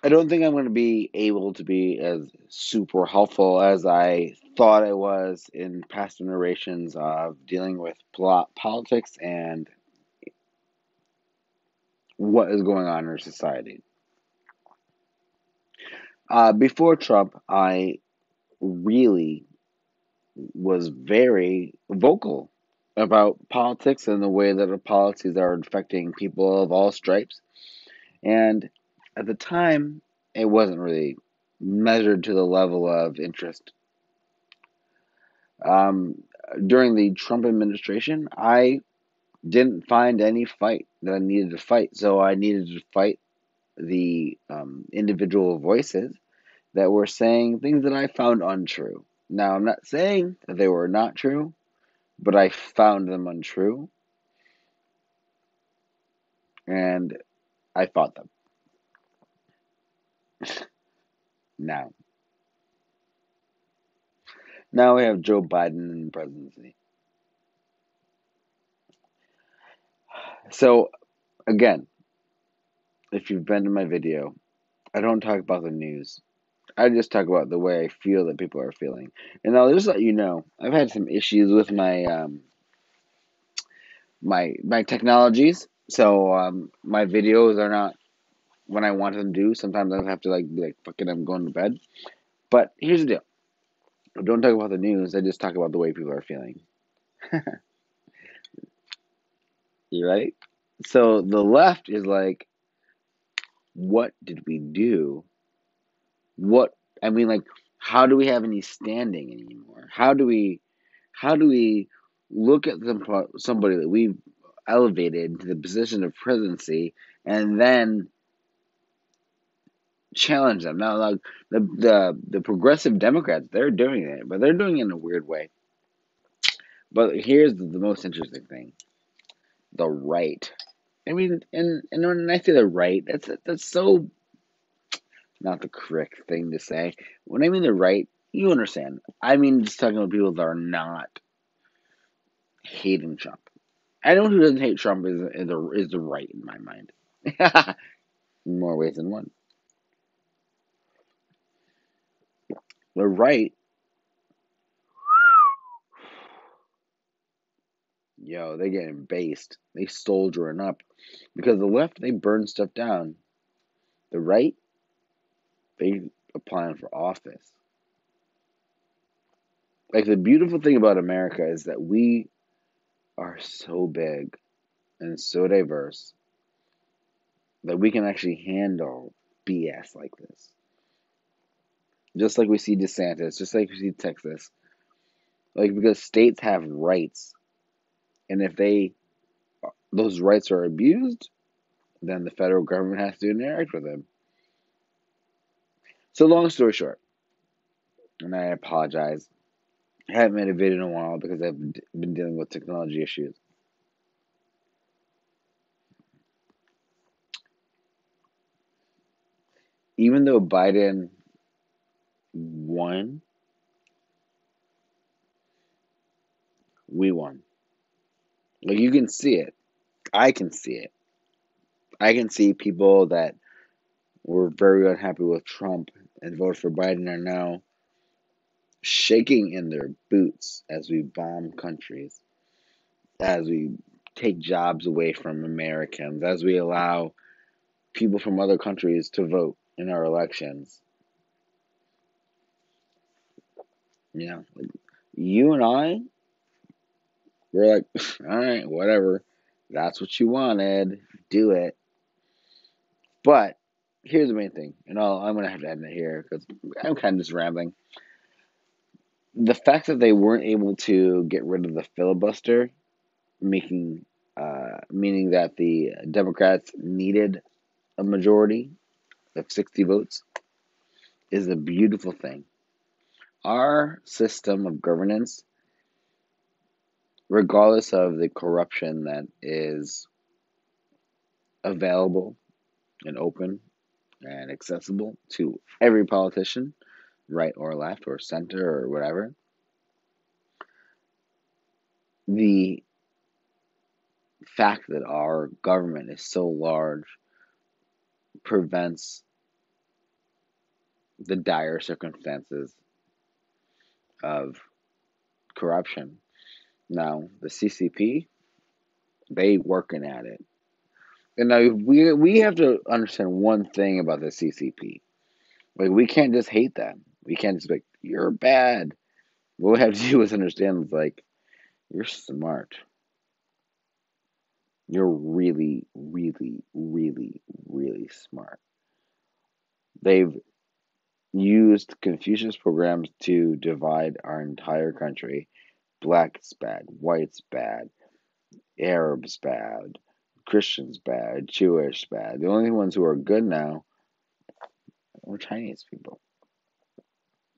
I don't think I'm going to be able to be as super helpful as I thought I was in past generations of dealing with politics and what is going on in our society. Before Trump, I really was very vocal about politics and the way that the policies are affecting people of all stripes. And at the time, it wasn't really measured to the level of interest. Um, During the Trump administration, I didn't find any fight that I needed to fight. So I needed to fight the individual voices that were saying things that I found untrue. Now, I'm not saying that they were not true, but I found them untrue and I fought them. Now, now we have Joe Biden in the presidency. So, again, if you've been to my video, I don't talk about the news. I just talk about the way I feel that people are feeling. And I'll just let you know, I've had some issues with my technologies. So my videos are not when I want them to do. Sometimes I have to like be like, fuck it, I'm going to bed. But here's the deal. I don't talk about the news, I just talk about the way people are feeling. You right? So the left is like, what did we do? What I mean, like, how do we have any standing anymore? How do we look at somebody that we've elevated to the position of presidency and then challenge them? Now, like the progressive Democrats, they're doing it, but they're doing it in a weird way. But here's the most interesting thing: the right. I mean, and when I say the right, that's so not the correct thing to say. When I mean the right, you understand. I mean just talking about people that are not hating Trump. Anyone who doesn't hate Trump is the right in my mind. In more ways than one. The right, yo, they getting based. They soldiering up. Because the left, they burn stuff down. The right, they applying for office. Like the beautiful thing about America is that we are so big and so diverse that we can actually handle BS like this. Just like we see DeSantis, just like we see Texas. Like because states have rights, and if those rights are abused, then the federal government has to interact with them. So long story short, and I apologize, I haven't made a video in a while because I've been dealing with technology issues. Even though Biden won, we won. Like you can see it. I can see it. I can see people that were very unhappy with Trump and voted for Biden are now shaking in their boots as we bomb countries, as we take jobs away from Americans, as we allow people from other countries to vote in our elections. You know, you and I, we're like, all right, whatever. That's what you wanted. Do it. But here's the main thing, and I'm going to have to end it here because I'm kind of just rambling. The fact that they weren't able to get rid of the filibuster, making meaning that the Democrats needed a majority of 60 votes, is a beautiful thing. Our system of governance, regardless of the corruption that is available and open and accessible to every politician, right or left or center or whatever, the fact that our government is so large prevents the dire circumstances of corruption. Now, the CCP, they working at it. And now we have to understand one thing about the CCP. Like we can't just hate them. We can't just be like, you're bad. What we have to do is understand it's like you're smart. You're really, really, really, really smart. They've used Confucius programs to divide our entire country. Black's bad, white's bad, Arabs bad, Christians bad, Jewish bad. The only ones who are good now are Chinese people.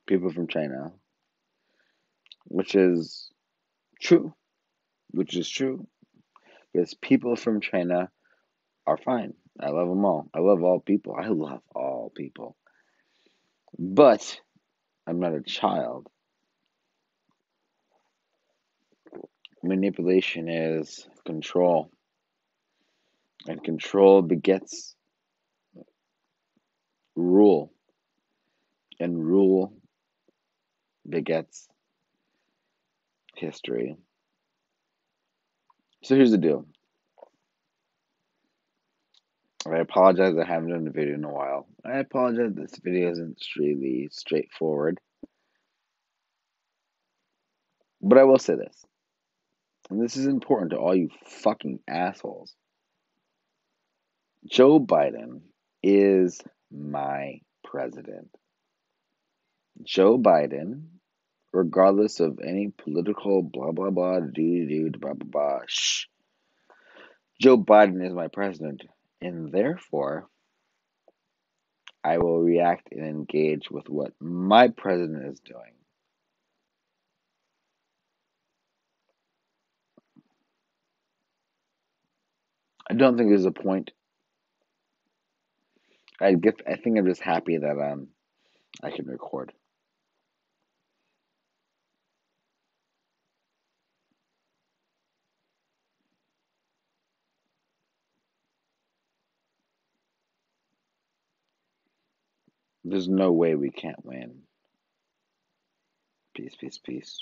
People from China, which is true. Which is true. Because people from China are fine. I love them all. I love all people. I love all people. But I'm not a child. Manipulation is control. And control begets rule. And rule begets history. So here's the deal. I apologize I haven't done a video in a while. I apologize this video isn't really straightforward. But I will say this. And this is important to all you fucking assholes. Joe Biden is my president. Joe Biden, regardless of any political blah blah blah blah blah blah shh. Joe Biden is my president, and therefore I will react and engage with what my president is doing. I don't think there's a point. I think I'm just happy that I can record. There's no way we can't win. Peace, peace, peace.